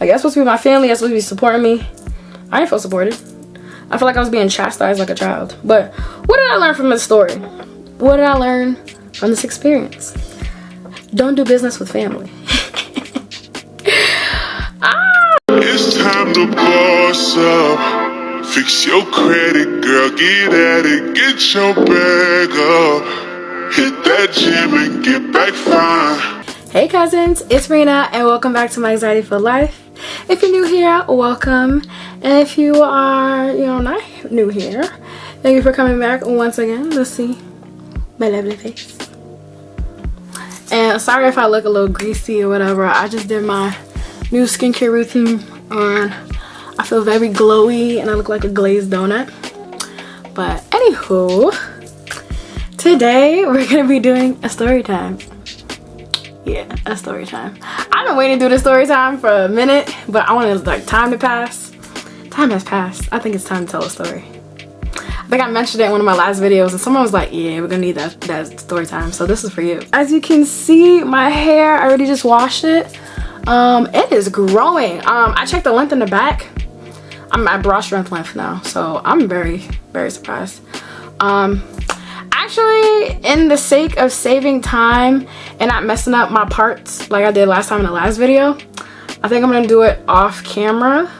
Like, that's supposed to be my family. That's supposed to be supporting me. I didn't feel supported. I feel like I was being chastised like a child. But what did I learn from this story? What did I learn from this experience? Don't do business with family. It's time to boss up. Fix your credit, girl. Get at it. Get your bag up. Hit that gym and get back fine. Hey cousins, it's Rina and welcome back to my Anxiety for Life. If you're new here, welcome. And if you are, not new here, thank you for coming back once again. Let's see my lovely face. And sorry if I look a little greasy or whatever. I just did my new skincare routine and I feel very glowy and I look like a glazed donut. But anywho, today we're gonna be doing a story time. Yeah, a story time. I've been waiting to do this story time for a minute, but I wanted like time to pass. Time has passed. I think it's time to tell a story. I think I mentioned it in one of my last videos and someone was like, yeah, we're gonna need that story time. So this is for you. As you can see, my hair, I already just washed it. It is growing. I checked the length in the back. I'm at bra strength length now, so I'm very, very surprised. Actually, in the sake of saving time and not messing up my parts like I did last time in the last video, I think I'm gonna do it off camera.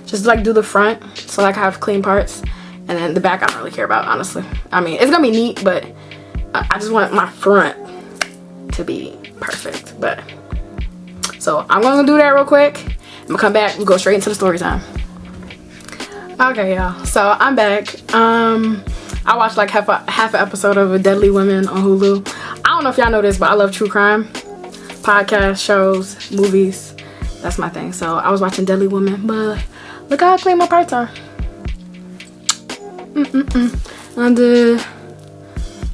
Just like do the front so like I have clean parts, and then the back I don't really care about, honestly. I mean, it's gonna be neat, but I just want my front to be perfect. But so I'm gonna do that real quick. I'm gonna come back and go straight into the story time. Okay, y'all. So I'm back. I watched like half an episode of Deadly Women on Hulu. I don't know if y'all know this, but I love true crime, podcasts, shows, movies. That's my thing. So I was watching Deadly Women, but look how clean my parts are. I did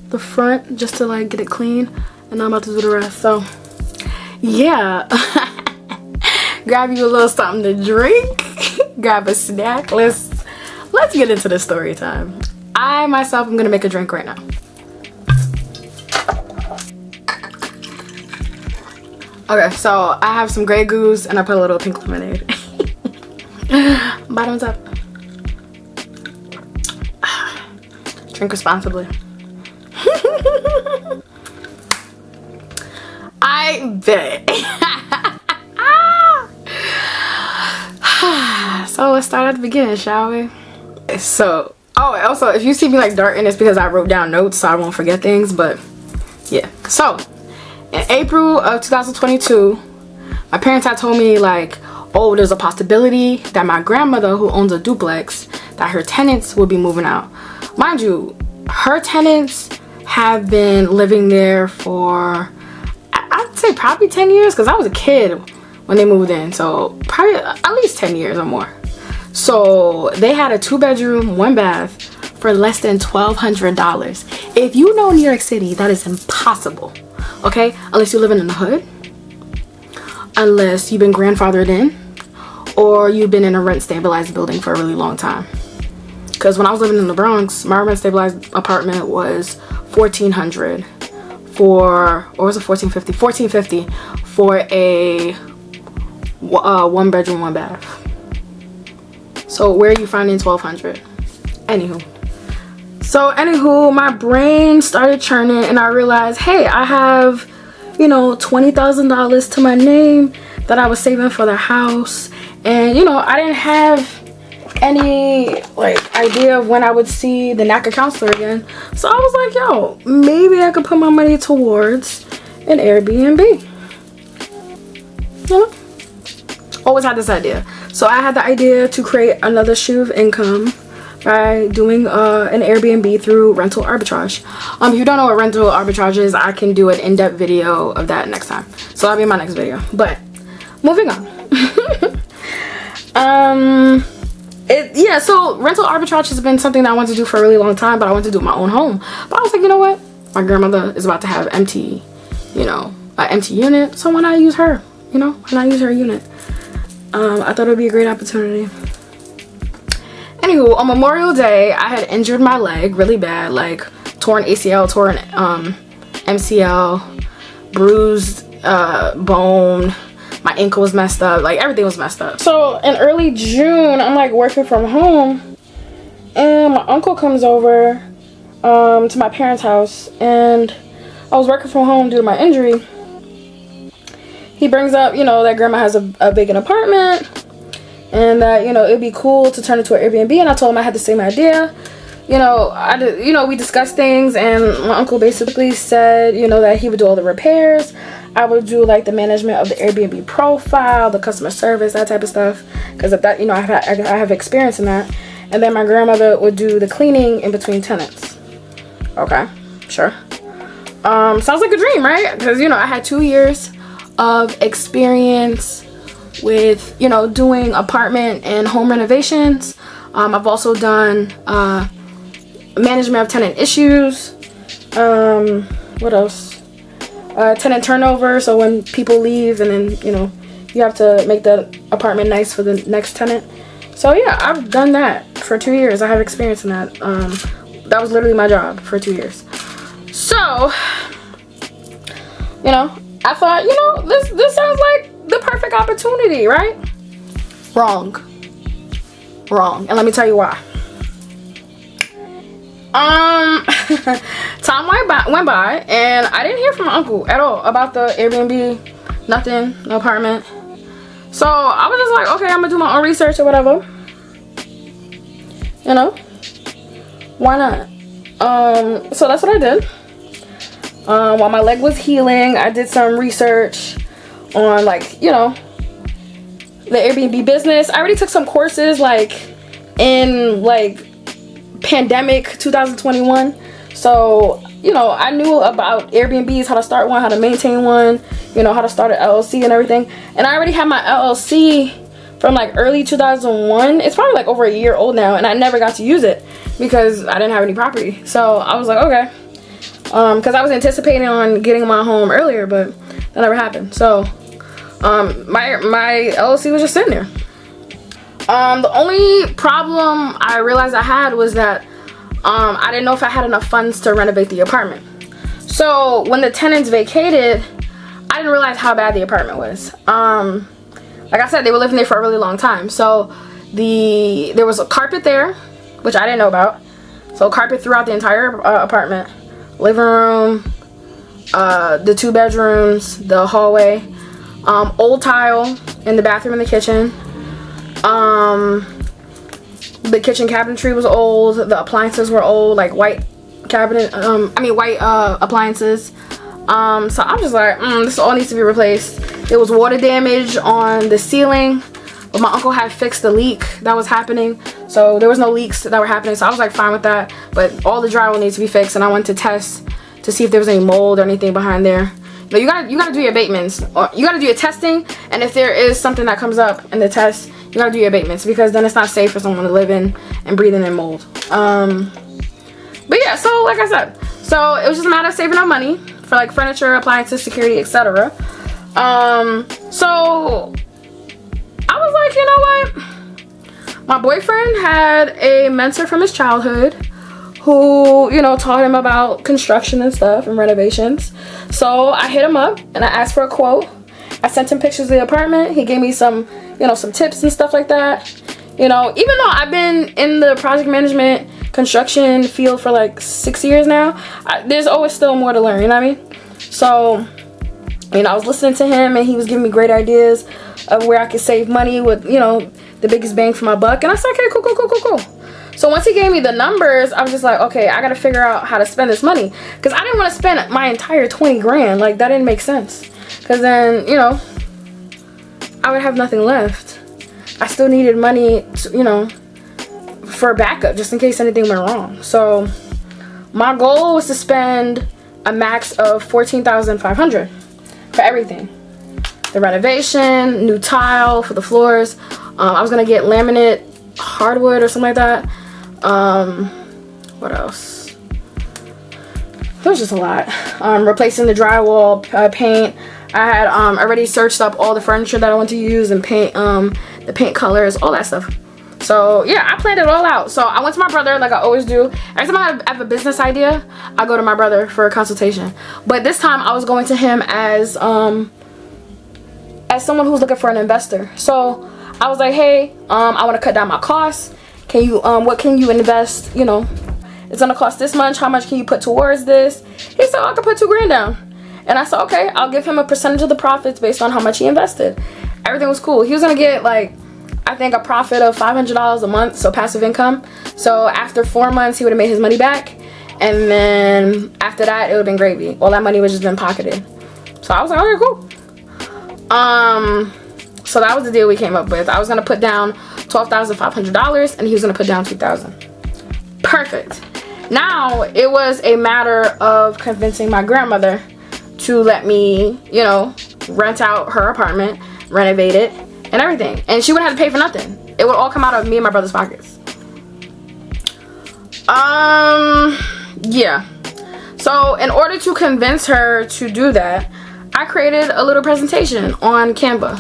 the front just to like get it clean, and now I'm about to do the rest. So yeah, grab you a little something to drink, grab a snack. Let's get into the story time. I myself am gonna make a drink right now. Okay, so I have some Grey Goose and I put a little pink lemonade. Bottoms up. Drink responsibly. I bet. So let's start at the beginning, shall we? So, oh, also, if you see me like darting, it's because I wrote down notes so I won't forget things. But yeah, so in April of 2022, my parents had told me like, oh, there's a possibility that my grandmother, who owns a duplex, that her tenants will be moving out. Mind you, her tenants have been living there for, I'd say probably 10 years, because I was a kid when they moved in. So probably at least 10 years or more. So they had a 2-bedroom, 1 bath for less than $1,200. If you know New York City, that is impossible. Okay, unless you're living in the hood, unless you've been grandfathered in, or you've been in a rent stabilized building for a really long time. Because when I was living in the Bronx, my rent stabilized apartment was $1,400 for, or was it $1,450? $1,450 for a 1-bedroom, 1 bath. So where are you finding $1,200? Anywho, my brain started churning and I realized, hey, I have, $20,000 to my name that I was saving for the house. And, I didn't have any like idea of when I would see the NACA counselor again. So I was like, yo, maybe I could put my money towards an Airbnb. Always had this idea. So I had the idea to create another stream of income by doing an Airbnb through rental arbitrage. If you don't know what rental arbitrage is, I can do an in-depth video of that next time. So that'll be my next video. But moving on. So rental arbitrage has been something that I wanted to do for a really long time, but I wanted to do my own home. But I was like, you know what? My grandmother is about to have an empty unit, so why not use her? Why not use her unit? I thought it would be a great opportunity. Anywho, on Memorial Day, I had injured my leg really bad, like torn ACL, torn MCL, bruised bone, my ankle was messed up, like everything was messed up. So in early June, I'm like working from home, and my uncle comes over to my parents' house, and I was working from home due to my injury. He brings up, you know, that grandma has a vacant apartment, and that, you know, it'd be cool to turn it to an Airbnb. And I told him I had the same idea. You know, we discussed things, and my uncle basically said, you know, that he would do all the repairs. I would do like the management of the Airbnb profile, the customer service, that type of stuff, because of that, you know, I have experience in that. And then my grandmother would do the cleaning in between tenants. Okay, sure. Sounds like a dream, right? Because, you know, I had 2 years of experience with, you know, doing apartment and home renovations. I've also done management of tenant issues. What else? Tenant turnover, so when people leave and then, you know, you have to make the apartment nice for the next tenant. So yeah, I've done that for 2 years. I have experience in that. That was literally my job for 2 years. So, you know, I thought, you know, this sounds like the perfect opportunity, right? Wrong. And let me tell you why. Time went by, and I didn't hear from my uncle at all about the Airbnb. Nothing, no apartment. So I was just like, okay, I'm gonna do my own research or whatever. You know, why not? So that's what I did. While my leg was healing, I did some research on, like, you know, the Airbnb business. I already took some courses like in like pandemic 2021. So, you know, I knew about Airbnbs, how to start one, how to maintain one, you know, how to start an LLC and everything. And I already had my LLC from like early 2001. It's probably like over a year old now, and I never got to use it because I didn't have any property. So I was like, okay. Because I was anticipating on getting my home earlier, but that never happened. So my LLC was just sitting there. The only problem I realized I had was that I didn't know if I had enough funds to renovate the apartment. So when the tenants vacated, I didn't realize how bad the apartment was. Like I said, they were living there for a really long time. So there was a carpet there, which I didn't know about. So carpet throughout the entire apartment. Living room, the 2 bedrooms, the hallway, old tile in the bathroom and the kitchen. The kitchen cabinetry was old. The appliances were old, like white appliances. So I'm just like, this all needs to be replaced. There was water damage on the ceiling, but my uncle had fixed the leak that was happening, so there was no leaks that were happening. So I was like fine with that, but all the drywall needs to be fixed, and I went to test to see if there was any mold or anything behind there. But you gotta do your abatements, or you gotta do your testing, and if there is something that comes up in the test, you gotta do your abatements, because then it's not safe for someone to live in and breathe in mold. But yeah, so like I said, so it was just a matter of saving our money for like furniture, appliances, security, etc. So I was like, you know what? My boyfriend had a mentor from his childhood who, you know, taught him about construction and stuff and renovations. So I hit him up and I asked for a quote. I sent him pictures of the apartment. He gave me some, you know, some tips and stuff like that. You know, even though I've been in the project management construction field for like 6 years now, there's always still more to learn, you know what I mean? So, you know, I was listening to him and he was giving me great ideas of where I could save money with, you know, the biggest bang for my buck. And I said, okay, cool. So once he gave me the numbers, I was just like, okay, I gotta figure out how to spend this money, because I didn't want to spend my entire 20 grand. Like, that didn't make sense, because then, you know, I would have nothing left. I still needed money to, you know, for backup, just in case anything went wrong. So my goal was to spend a max of $14,500 for everything. The renovation, new tile for the floors. I was gonna get laminate hardwood or something like that. What else? There was just a lot. Replacing the drywall, paint. I had already searched up all the furniture that I want to use and paint, the paint colors, all that stuff. So yeah, I planned it all out. So I went to my brother, like I always do. Every time I have a business idea, I go to my brother for a consultation. But this time I was going to him as as someone who's looking for an investor. So I was like, hey, I want to cut down my costs. Can you what can you invest, you know, it's gonna cost this much, how much can you put towards this? He said, I could put $2,000 down. And I said, okay, I'll give him a percentage of the profits based on how much he invested. Everything was cool. He was gonna get, like, I think a profit of $500 a month, so passive income. So after 4 months, he would have made his money back. And then after that, it would have been gravy. All that money was just been pocketed. So I was like, okay, cool. So that was the deal we came up with. I was gonna put down $12,500 and he was gonna put down $2,000. Perfect. Now it was a matter of convincing my grandmother to let me, you know, rent out her apartment, renovate it, and everything. And she wouldn't have to pay for nothing. It would all come out of me and my brother's pockets. Yeah. So in order to convince her to do that, I created a little presentation on Canva.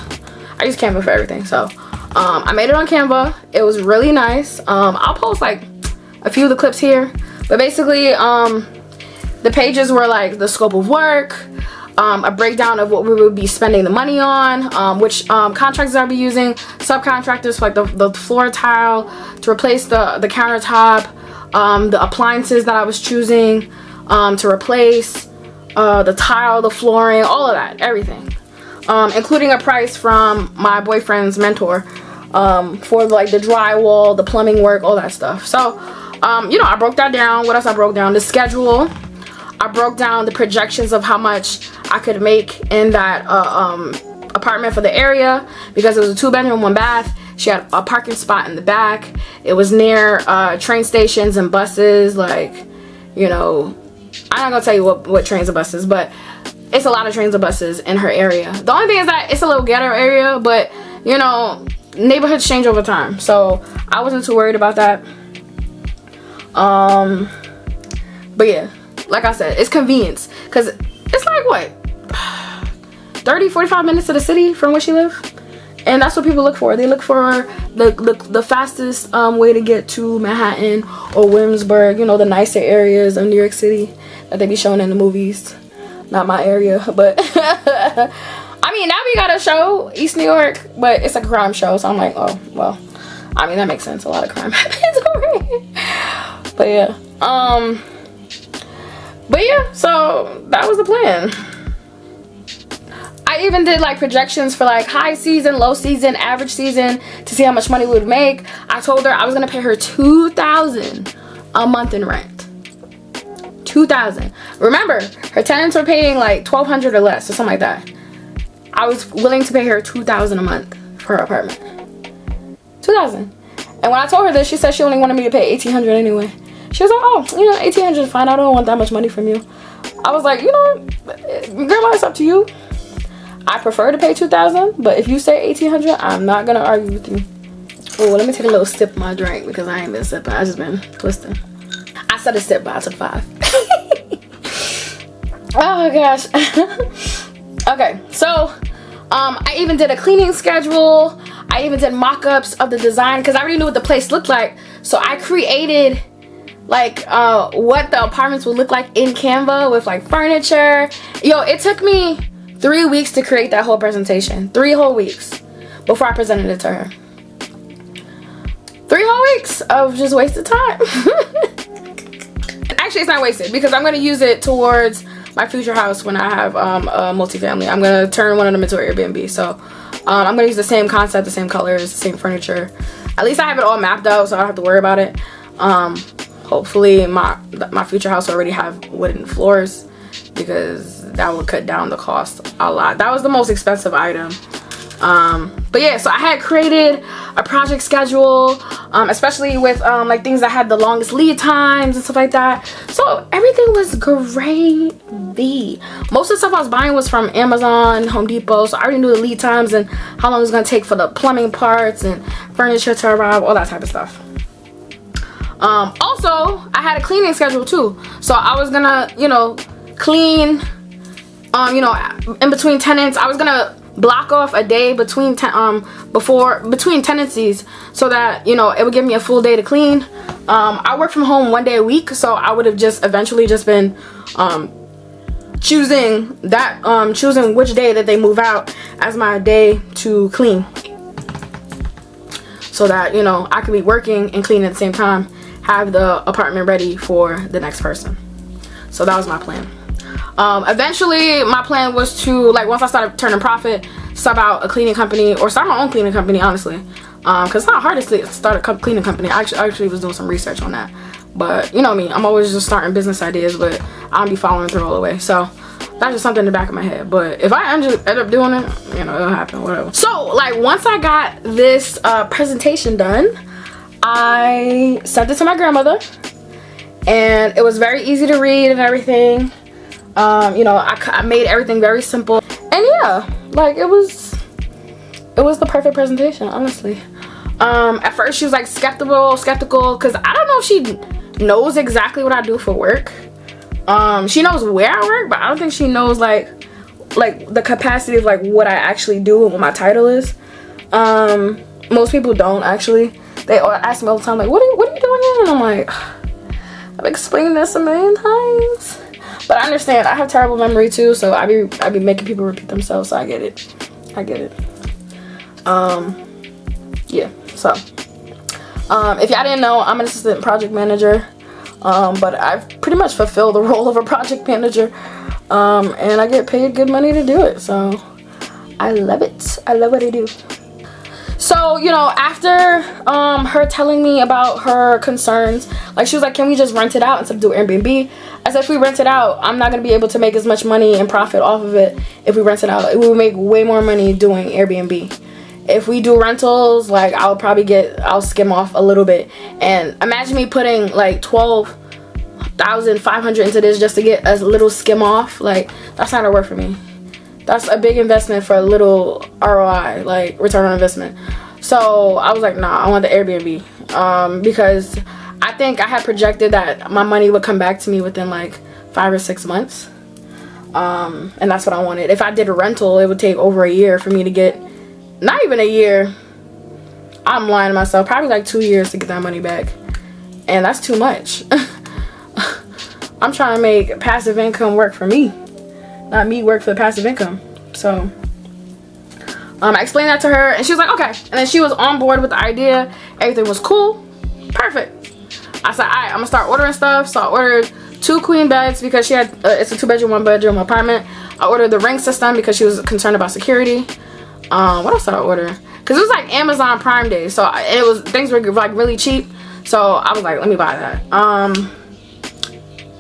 I use Canva for everything. So I made it on Canva. It was really nice. I'll post like a few of the clips here. But basically, the pages were like the scope of work, a breakdown of what we would be spending the money on, which contractors I'll be using, subcontractors for like the floor tile, to replace the countertop, the appliances that I was choosing to replace, the tile, the flooring, all of that, everything, including a price from my boyfriend's mentor for like the drywall, the plumbing work, all that stuff. So you know, I broke that down. What else I broke down? The schedule. I broke down the projections of how much I could make in that apartment for the area, because it was a 2-bedroom, 1 bath. She had a parking spot in the back. It was near train stations and buses. Like, you know, I'm not gonna tell you what trains and buses, but it's a lot of trains and buses in her area. The only thing is that it's a little ghetto area, but you know, neighborhoods change over time, so I wasn't too worried about that. But yeah, like I said, it's convenience, because it's like what, 30-45 minutes to the city from where she lives, and that's what people look for. They look for the fastest way to get to Manhattan or Williamsburg, you know, the nicer areas of New York City that they be showing in the movies. Not my area, but I mean, now we got a show, East New York, but it's a crime show, so I'm like, oh well, I mean, that makes sense. A lot of crime happens over here. But yeah, so that was the plan. I even did like projections for like high season, low season, average season, to see how much money we would make. I told her I was gonna pay her $2,000 a month in rent. $2,000. Remember, her tenants were paying like $1,200 or less, or something like that. I was willing to pay her $2,000 a month for her apartment. $2,000. And when I told her this, she said she only wanted me to pay $1,800 anyway. She was like, oh, you know, $1,800 is fine. I don't want that much money from you. I was like, you know, grandma, it's up to you. I prefer to pay $2,000, but if you say $1,800, I'm not gonna argue with you. Oh, let me take a little sip of my drink, because I ain't been sipping. I just been twisting. I said a sip, but I took 5. Oh my gosh. Okay, so I even did a cleaning schedule. I even did mock-ups of the design, because I already knew what the place looked like. So I created like what the apartments would look like in Canva with like furniture. Yo, it took me 3 weeks to create that whole presentation. 3 whole weeks before I presented it to her. 3 whole weeks of just wasted time. Actually, it's not wasted, because I'm going to use it towards my future house when I have a multifamily. I'm going to turn one of them into an Airbnb. So I'm going to use the same concept, the same colors, the same furniture. At least I have it all mapped out, so I don't have to worry about it. Hopefully my future house already have wooden floors, because that would cut down the cost a lot. That was the most expensive item. But yeah, so I had created a project schedule, especially with like things that had the longest lead times and stuff like that. So everything was gravy. Most of the stuff I was buying was from Amazon, Home Depot, so I already knew the lead times and how long it was going to take for the plumbing parts and furniture to arrive, all that type of stuff. Also, I had a cleaning schedule too. So I was gonna, you know, clean, you know, in between tenants. I was gonna block off a day between between tenancies, so that, you know, it would give me a full day to clean. I work from home 1 day a week, so I would have just eventually just been choosing which day that they move out as my day to clean, so that, you know, I could be working and cleaning at the same time, have the apartment ready for the next person. So that was my plan. Eventually my plan was to, like, once I started turning profit, sub out a cleaning company, or start my own cleaning company, honestly, because it's not hard to start a cleaning company. I actually was doing some research on that, but you know me, I'm always just starting business ideas, but I don't be following through all the way. So that's just something in the back of my head, but if I end up doing it, you know, it'll happen, whatever. So, like, once I got this presentation done, I sent it to my grandmother, and it was very easy to read and everything. You know, I made everything very simple, and yeah, like, it was the perfect presentation, honestly. At first she was like skeptical, because I don't know if she knows exactly what I do for work. She knows where I work, but I don't think she knows like the capacity of like what I actually do and what my title is. Most people don't actually. They ask me all the time, like, what are you doing here? And I'm like, I've explained this a million times. But I understand, I have terrible memory too, so I be making people repeat themselves, so I get it. Yeah, so if y'all didn't know, I'm an assistant project manager, but I've pretty much fulfilled the role of a project manager, and I get paid good money to do it, so I love it. I love what I do. So, you know, after her telling me about her concerns, like, she was like, can we just rent it out instead of do Airbnb? I said, if we rent it out, I'm not going to be able to make as much money and profit off of it. If we rent it out, we will make way more money doing Airbnb. If we do rentals, like, I'll skim off a little bit. And imagine me putting like $12,500 into this just to get a little skim off. Like, that's not gonna work for me. That's a big investment for a little ROI, like return on investment. So I was like, nah, I want the Airbnb, because I think I had projected that my money would come back to me within like 5 or 6 months, and that's what I wanted. If I did a rental, it would take over a year for me to get, not even a year, I'm lying to myself, probably like 2 years to get that money back, and that's too much. I'm trying to make passive income work for me, not me work for the passive income. So I explained that to her, and she was like, okay. And then she was on board with the idea. Everything was cool, perfect. I said, alright, I'm gonna start ordering stuff. So I ordered 2 queen beds because she had it's a 2-bedroom, 1-bedroom apartment. I ordered the ring system because she was concerned about security. What else did I order? Because it was like Amazon Prime Day, so things were like really cheap. So I was like, let me buy that.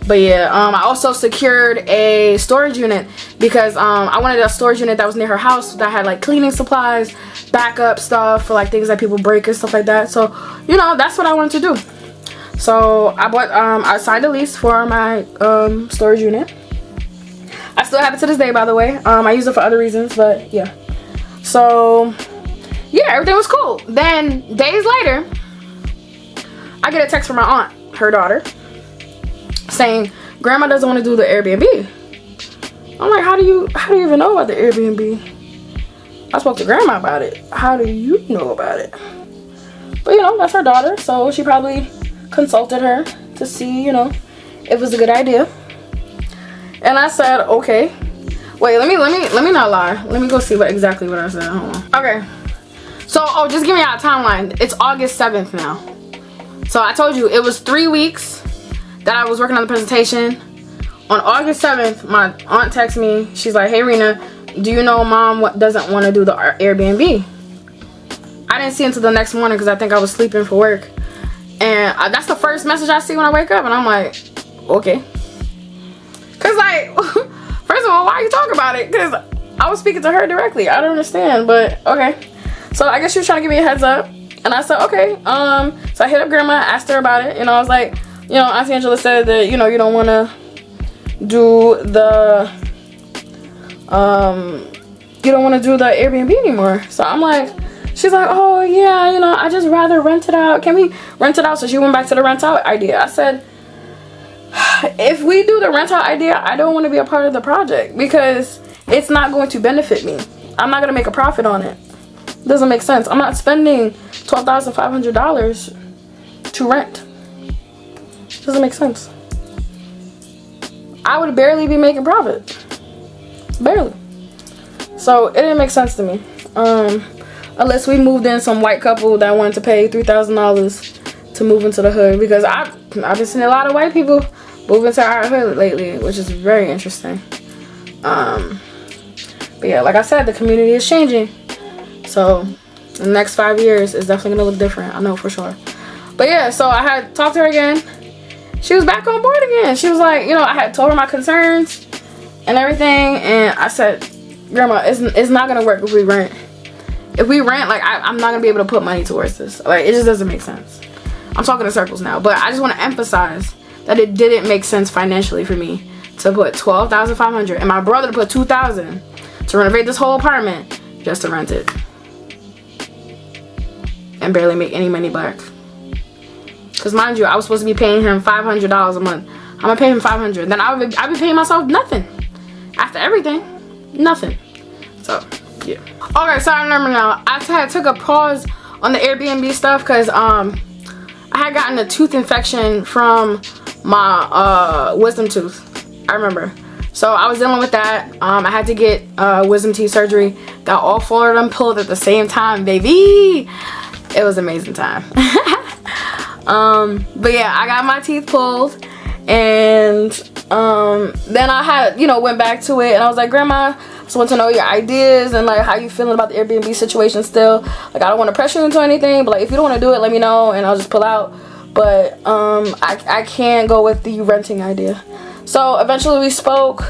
But yeah, I also secured a storage unit because I wanted a storage unit that was near her house that had like cleaning supplies, backup stuff for like things that people break and stuff like that. So, you know, that's what I wanted to do. So I bought, I signed a lease for my storage unit. I still have it to this day, by the way. I use it for other reasons, but yeah. So yeah, everything was cool. Then days later, I get a text from my aunt, her daughter, saying grandma doesn't want to do the Airbnb. I'm like, how do you even know about the Airbnb? I spoke to grandma about it. How do you know about it? But you know, that's her daughter, so she probably consulted her to see, you know, if it was a good idea. And I said, okay. Wait, let me not lie. Let me go see exactly what I said. Hold on. Okay. So, just give me a timeline. It's August 7th now. So I told you it was 3 weeks that I was working on the presentation. On August 7th, my aunt texted me. She's like, hey Rina, do you know mom doesn't want to do the Airbnb? I didn't see it until the next morning because I think I was sleeping for work. And that's the first message I see when I wake up, and I'm like, okay. Because like, first of all, why are you talking about it? Because I was speaking to her directly. I don't understand, but okay. So I guess she was trying to give me a heads up. And I said, okay. So I hit up grandma, asked her about it. You know, I was like, you know, Auntie Angela said that, you know, you don't want to do the, you don't want to do the Airbnb anymore. So I'm like, she's like, oh yeah, you know, I just rather rent it out. Can we rent it out? So she went back to the rent out idea. I said, if we do the rent out idea, I don't want to be a part of the project because it's not going to benefit me. I'm not going to make a profit on it. Doesn't make sense. I'm not spending $12,500 to rent. Doesn't make sense. I would barely be making profit. Barely. So it didn't make sense to me. Unless we moved in some white couple that wanted to pay $3,000 to move into the hood, because I've been seeing a lot of white people move into our hood lately, which is very interesting. But yeah, like I said, the community is changing. So the next 5 years is definitely gonna look different. I know for sure. But yeah, so I had talked to her again. She was back on board again. She was like, you know, I had told her my concerns and everything, and I said, Grandma, it's not gonna work if we rent. If we rent, like, I'm not gonna be able to put money towards this. Like, it just doesn't make sense. I'm talking in circles now, but I just want to emphasize that it didn't make sense financially for me to put $12,500 and my brother to put $2,000 to renovate this whole apartment just to rent it and barely make any money back. Because mind you, I was supposed to be paying him $500 a month. I'm gonna pay him $500. Then I'd be paying myself nothing after everything. Nothing. So yeah. Okay, so I remember now. I took a pause on the Airbnb stuff because I had gotten a tooth infection from my wisdom tooth. I remember. So I was dealing with that. I had to get wisdom teeth surgery. Got all 4 of them pulled at the same time, baby. It was an amazing time. But yeah, I got my teeth pulled, and then I had, you know, went back to it, and I was like, Grandma, I just want to know your ideas and like how you feeling about the Airbnb situation still. Like, I don't want to pressure you into anything, but like if you don't want to do it, let me know and I'll just pull out. But I can't go with the renting idea. So eventually we spoke.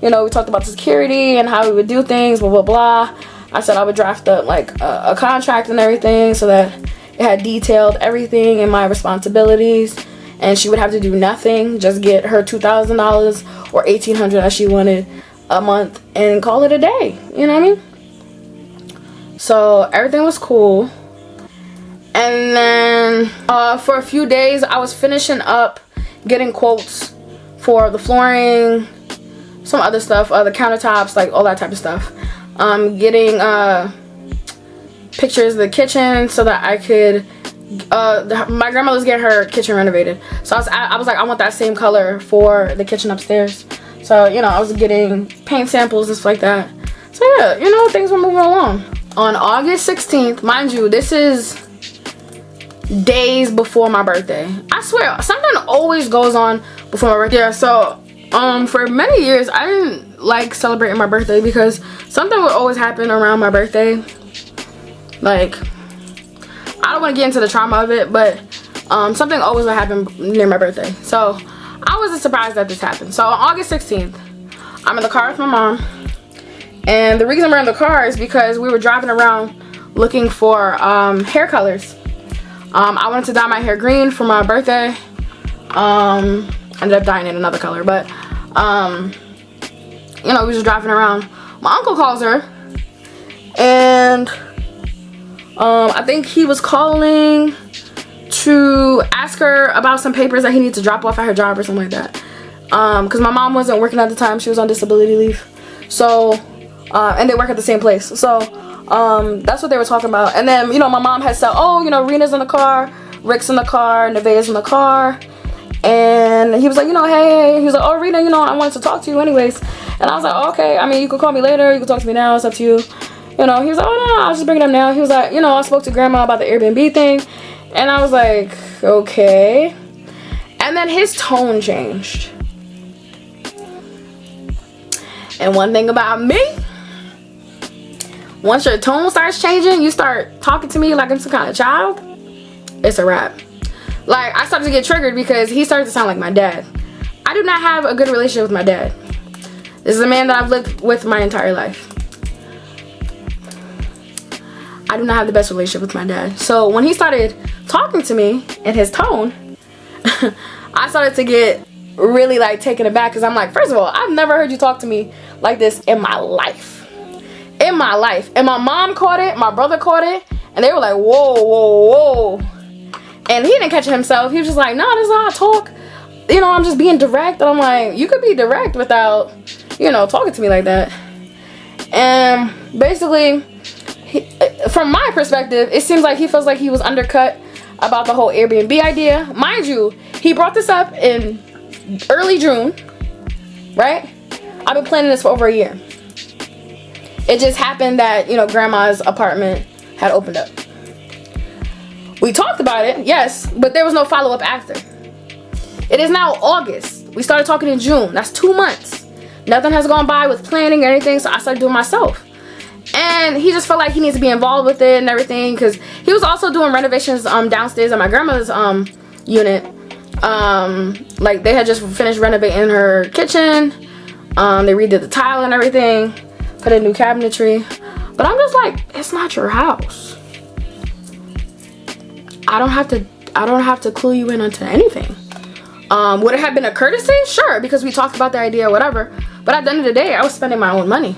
You know, we talked about security and how we would do things, blah blah blah. I said I would draft up like a contract and everything so that it had detailed everything and my responsibilities, and she would have to do nothing, just get her $2,000 or $1,800 as she wanted a month and call it a day. You know what I mean? So everything was cool. And then for a few days I was finishing up getting quotes for the flooring, some other stuff, the countertops, like all that type of stuff. Getting pictures of the kitchen so that I could my grandmother's getting her kitchen renovated, so I was like, I want that same color for the kitchen upstairs. So, you know, I was getting paint samples and stuff like that. So yeah, you know, things were moving along. On August 16th, mind you, this is days before my birthday. I swear, something always goes on before my birthday. Yeah, so for many years I didn't like celebrating my birthday because something would always happen around my birthday. Like, I don't want to get into the trauma of it, but something always would happen near my birthday. So I wasn't surprised that this happened. So on August 16th, I'm in the car with my mom, and the reason we're in the car is because we were driving around looking for hair colors. I wanted to dye my hair green for my birthday. Ended up dyeing it another color, but you know, we was driving around. My uncle calls her, and I think he was calling to ask her about some papers that he needs to drop off at her job or something like that. Because my mom wasn't working at the time. She was on disability leave. So, and they work at the same place. So, that's what they were talking about. And then, you know, my mom had said, oh, you know, Rina's in the car, Rick's in the car, Nevaeh's in the car. And he was like, you know, hey. He was like, oh, Rina, you know, I wanted to talk to you anyways. And I was like, oh, okay. I mean, you can call me later. You can talk to me now. It's up to you. You know, he was like, oh, no, I'll just bring it up now. He was like, you know, I spoke to Grandma about the Airbnb thing. And I was like, okay. And then his tone changed. And one thing about me, once your tone starts changing, you start talking to me like I'm some kind of child, it's a wrap. Like, I started to get triggered because he started to sound like my dad. I do not have a good relationship with my dad. This is a man that I've lived with my entire life. I do not have the best relationship with my dad. So when he started talking to me in his tone, I started to get really like taken aback, because I'm like, first of all, I've never heard you talk to me like this in my life. In my life. And my mom caught it, my brother caught it, and they were like, whoa, whoa, whoa. And he didn't catch it himself. He was just like, no, this is how I talk. You know, I'm just being direct. And I'm like, you could be direct without, you know, talking to me like that. And basically, from my perspective, it seems like he feels like he was undercut about the whole Airbnb idea. Mind you, he brought this up in early June. right? I've been planning this for over a year. It just happened that, you know, grandma's apartment had opened up. We talked about it, yes, but there was no follow-up after. It is now August. We started talking in June. That's 2 months. Nothing has gone by with planning or anything, so I started doing it myself. And he just felt like he needs to be involved with it and everything, because he was also doing renovations downstairs at my grandmother's unit. Like, they had just finished renovating her kitchen. They redid the tile and everything, put in new cabinetry. But I'm just like, it's not your house. I don't have to clue you in onto anything. Would it have been a courtesy? Sure, because we talked about the idea or whatever. But at the end of the day, I was spending my own money.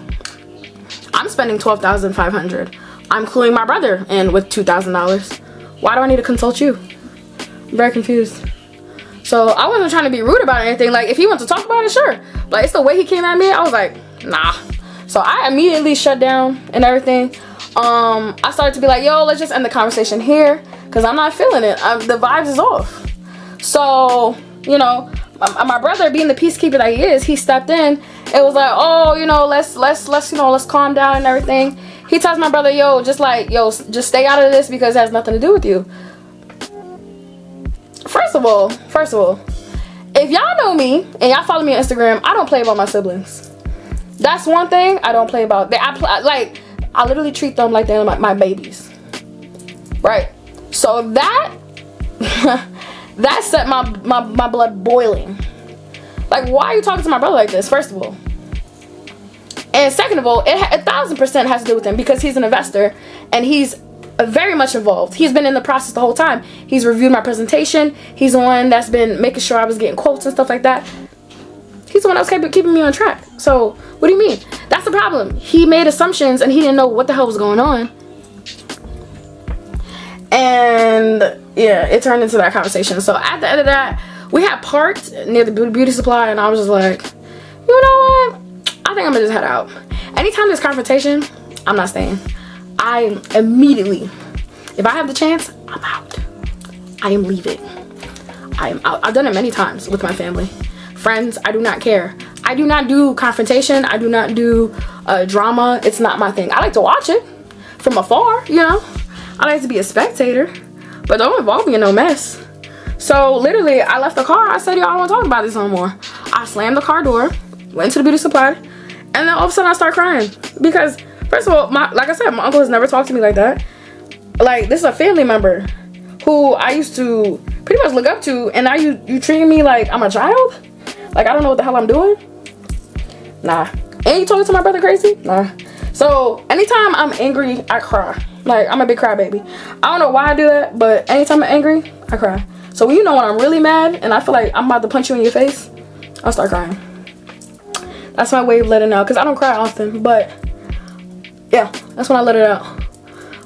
I'm spending $12,500. I'm cluing my brother in with $2,000. Why do I need to consult you? I'm very confused. So I wasn't trying to be rude about anything. Like, if he wants to talk about it, sure. But it's the way he came at me. I was like, nah. So I immediately shut down and everything. I started to be like, yo, let's just end the conversation here, because I'm not feeling it. The vibes is off. So, you know, my brother, being the peacekeeper that he is, he stepped in. It was like, oh, you know, let's calm down and everything. He tells my brother, just stay out of this because it has nothing to do with you. First of all, if y'all know me and y'all follow me on Instagram, I don't play about my siblings. That's one thing I don't play about. I literally treat them like they're my babies. Right? So that that set my blood boiling. Like, why are you talking to my brother like this, first of all? And second of all, it 1000% has to do with him, because he's an investor and he's very much involved. He's been in the process the whole time. He's reviewed my presentation. He's the one that's been making sure I was getting quotes and stuff like that. He's the one that was keeping me on track. So, what do you mean? That's the problem. He made assumptions and he didn't know what the hell was going on. And yeah, it turned into that conversation. So at the end of that, we had parked near the beauty supply, and I was just like, you know what? I think I'm gonna just head out. Anytime there's confrontation, I'm not staying. I immediately, if I have the chance, I'm out. I am leaving. I am out. I've done it many times with my family. Friends, I do not care. I do not do confrontation. I do not do drama. It's not my thing. I like to watch it from afar, you know. I like to be a spectator, but don't involve me in no mess. So literally, I left the car. I said, yo, I don't want to talk about this no more. I slammed the car door, went to the beauty supply, and then all of a sudden I start crying. Because first of all, like I said, my uncle has never talked to me like that. Like, this is a family member who I used to pretty much look up to, and now you treating me like I'm a child? Like, I don't know what the hell I'm doing? Nah. And you talking to my brother crazy? Nah. So anytime I'm angry, I cry. Like, I'm a big crybaby. I don't know why I do that, but anytime I'm angry, I cry. So when when I'm really mad and I feel like I'm about to punch you in your face, I'll start crying. That's my way of letting it out, because I don't cry often, but yeah, that's when I let it out.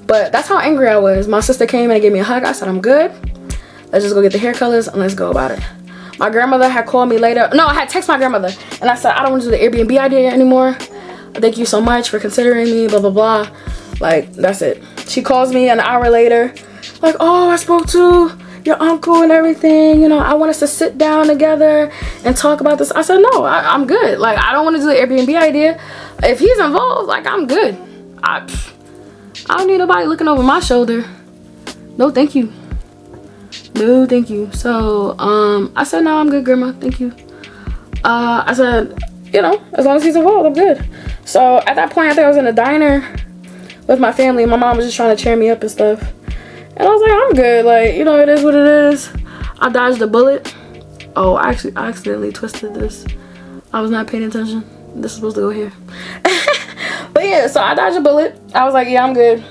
But that's how angry I was. My sister came and gave me a hug. I said, I'm good. Let's just go get the hair colors and let's go about it. My grandmother had called me later. No, I had texted my grandmother and I said, I don't want to do the Airbnb idea anymore. Thank you so much for considering me, blah, blah, blah. Like, that's it. She calls me an hour later, like, oh, I spoke to your uncle and everything. You know, I want us to sit down together and talk about this. I said, no, I'm good. Like, I don't want to do the Airbnb idea. If he's involved, like, I'm good. I don't need nobody looking over my shoulder. No, thank you. No, thank you. So, I said, no, I'm good, Grandma. Thank you. I said, you know, as long as he's involved, I'm good. So, at that point, I think I was in a diner with my family. My mom was just trying to cheer me up and stuff. And I was like, I'm good. Like, you know, it is what it is. I dodged a bullet. Oh, I accidentally twisted this. I was not paying attention. This is supposed to go here. But yeah, so I dodged a bullet. I was like, yeah, I'm good.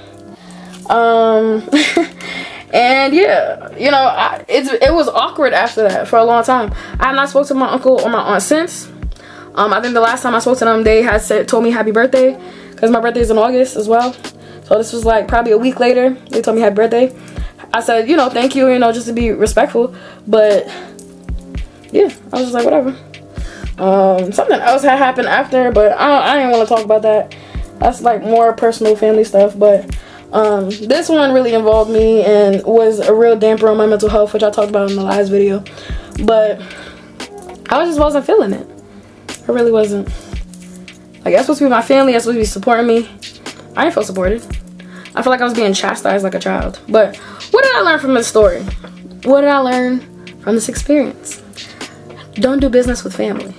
And yeah, you know, it was awkward after that for a long time. I have not spoken to my uncle or my aunt since. I think the last time I spoke to them, they had told me happy birthday, because my birthday is in August as well. So this was like probably a week later. They told me happy birthday. I said, you know, thank you, you know, just to be respectful. But yeah, I was just like, whatever. Something else had happened after, but I didn't want to talk about that. That's like more personal family stuff. But this one really involved me and was a real damper on my mental health, which I talked about in the last video. But I just wasn't feeling it. I really wasn't. Like, that's supposed to be my family. That's supposed to be supporting me. I didn't feel supported. I feel like I was being chastised like a child. But what did I learn from this story? What did I learn from this experience? Don't do business with family.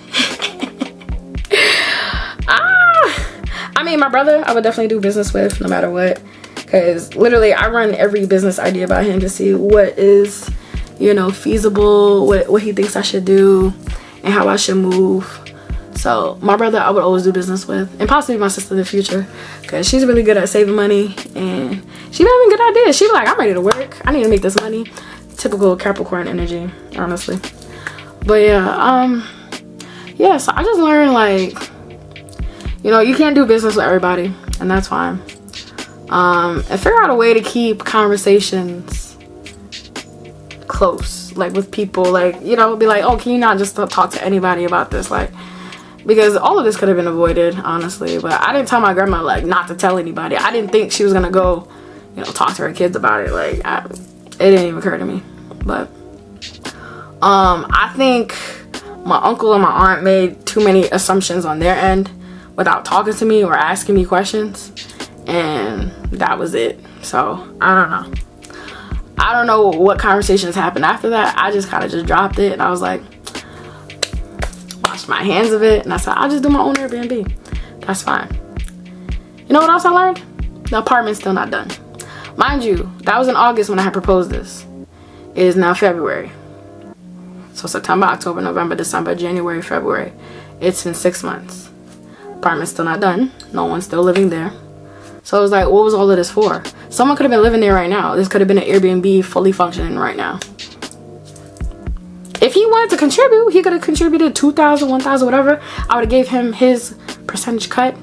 I mean, my brother, I would definitely do business with no matter what. Because literally, I run every business idea by him to see what is, you know, feasible, what he thinks I should do, and how I should move. So my brother, I would always do business with, and possibly my sister in the future, because she's really good at saving money, and she be having good ideas. She be like, I'm ready to work. I need to make this money. Typical Capricorn energy, honestly. But yeah, so I just learned, like, you know, you can't do business with everybody, and that's fine. And figure out a way to keep conversations close, like with people, like, you know, be like, oh, can you not just talk to anybody about this? Like, because all of this could have been avoided, honestly. But I didn't tell my grandma, like, not to tell anybody. I didn't think she was gonna go, you know, talk to her kids about it. Like, it didn't even occur to me. But I think my uncle and my aunt made too many assumptions on their end without talking to me or asking me questions, and that was it. So I don't know what conversations happened after that. I just kind of just dropped it, and I was like, washed my hands of it, and I said, I'll just do my own Airbnb. That's fine. You know what else I learned? The apartment's still not done. Mind you, that was in August when I had proposed this. It is now February. So September, October, November, December, January, February. It's been 6 months. Apartment's still not done. No one's still living there. So I was like, what was all of this for? Someone could have been living there right now. This could have been an Airbnb fully functioning right now. If he wanted to contribute, he could have contributed $2,000, $1,000, whatever. I would have gave him his percentage cut.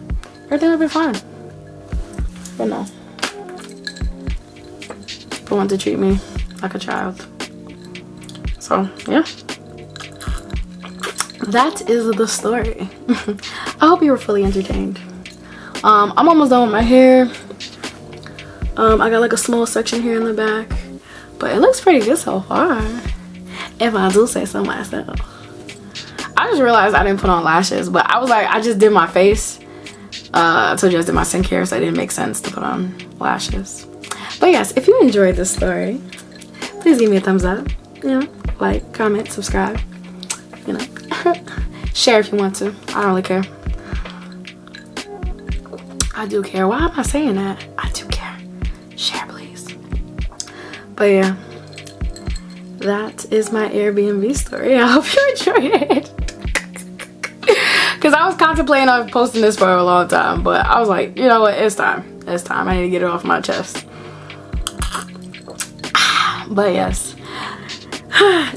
Everything would have been fine. But no. People want to treat me like a child. So, yeah. That is the story. I hope you were fully entertained. I'm almost done with my hair. I got like a small section here in the back, but it looks pretty good so far, if I do say so myself. I just realized I didn't put on lashes, but I was like, I just did my face. I told you I just did my skincare, so it didn't make sense to put on lashes. But yes, if you enjoyed this story, please give me a thumbs up. You know, like, comment, subscribe. You know, share if you want to. I don't really care. I do care. Why am I saying that? I do care. Share, please. But yeah, that is my Airbnb story. I hope you enjoyed it. Because I was contemplating on posting this for a long time, but I was like, you know what? It's time. It's time. I need to get it off my chest. But yes,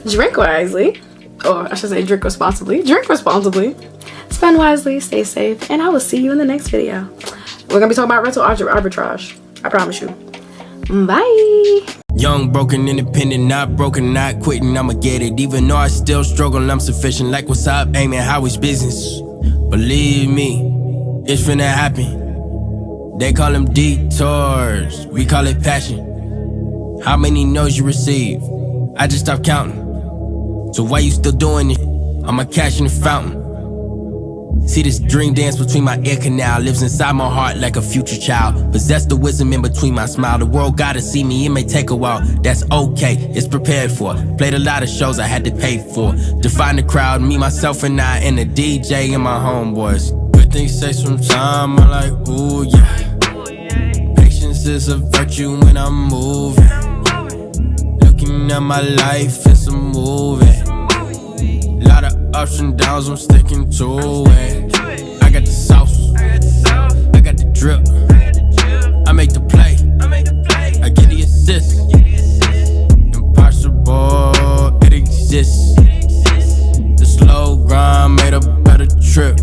drink wisely, or I should say drink responsibly. Drink responsibly. Spend wisely. Stay safe. And I will see you in the next video. We're gonna be talking about rental arbitrage. I promise you. Bye. Young, broken, independent, not broken, not quitting, I'ma get it. Even though I still struggle, I'm sufficient. Like what's up, aiming how it's business. Believe me, it's finna happen. They call them detours, we call it passion. How many no's you receive? I just stopped counting. So why you still doing it? I'ma cash in the fountain. See this dream dance between my ear canal. Lives inside my heart like a future child. Possess the wisdom in between my smile. The world gotta see me, it may take a while. That's okay, it's prepared for. Played a lot of shows I had to pay for. Define the crowd, me, myself, and I, and the DJ and my homeboys. Good things take some time, I'm like, ooh yeah. Patience is a virtue when I'm moving. Looking at my life, it's a movie. Lot of ups and downs, I'm sticking to it. I got the sauce, I got the drip. I make the play, I get the assist. Impossible, it exists. The slow grind made a better trip.